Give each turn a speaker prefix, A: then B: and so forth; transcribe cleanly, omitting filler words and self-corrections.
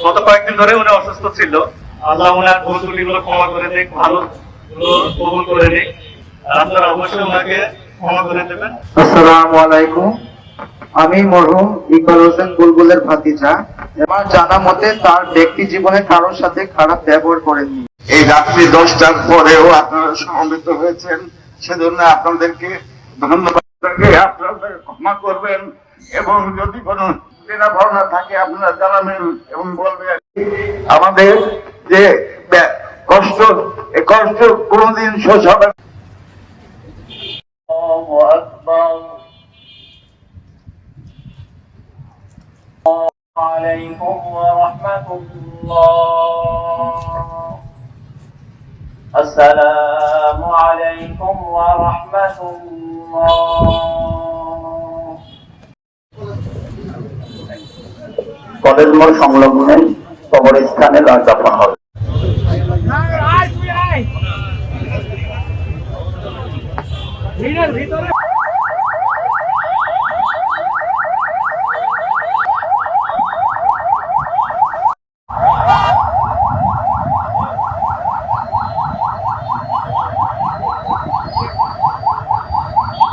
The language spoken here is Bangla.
A: গত কয়েকদিন ধরে উনি অসুস্থ ছিল। আল্লাহ ওনার ভুল ত্রুটিগুলো ক্ষমা করে দিক, ভালো কবুল করে দিক। আপনারা অবশ্যই ওনাকে ক্ষমা করে দেবেন।
B: আসসালামু আলাইকুম। আমি মরহুম ইকবাল হোসেন বুলবুলের ভাতিজা। আমার জানা মতে তার ব্যক্তি জীবনে কারোর সাথে খারাপ ব্যবহার করেননি।
C: এই রাত্রি 10টার পরেও আপনারা সমবেত হয়েছেন, সেজন্য আপনাদেরকে ধন্যবাদ। আপনাদের ক্ষমা করবেন এবং যদি কোনো দেনা পাওনা থাকে আপনারা জানাবেন এবং বলবেন। আমাদের যে কষ্ট, এই কষ্ট কোনোদিন শেষ হবে না।
D: الله أكبر عليكم ورحمة الله السلام عليكم ورحمة الله
E: কলেজ মোড় সংলগ্ন কবরস্থানে লাশ দাফন হবে।
F: ভিতরে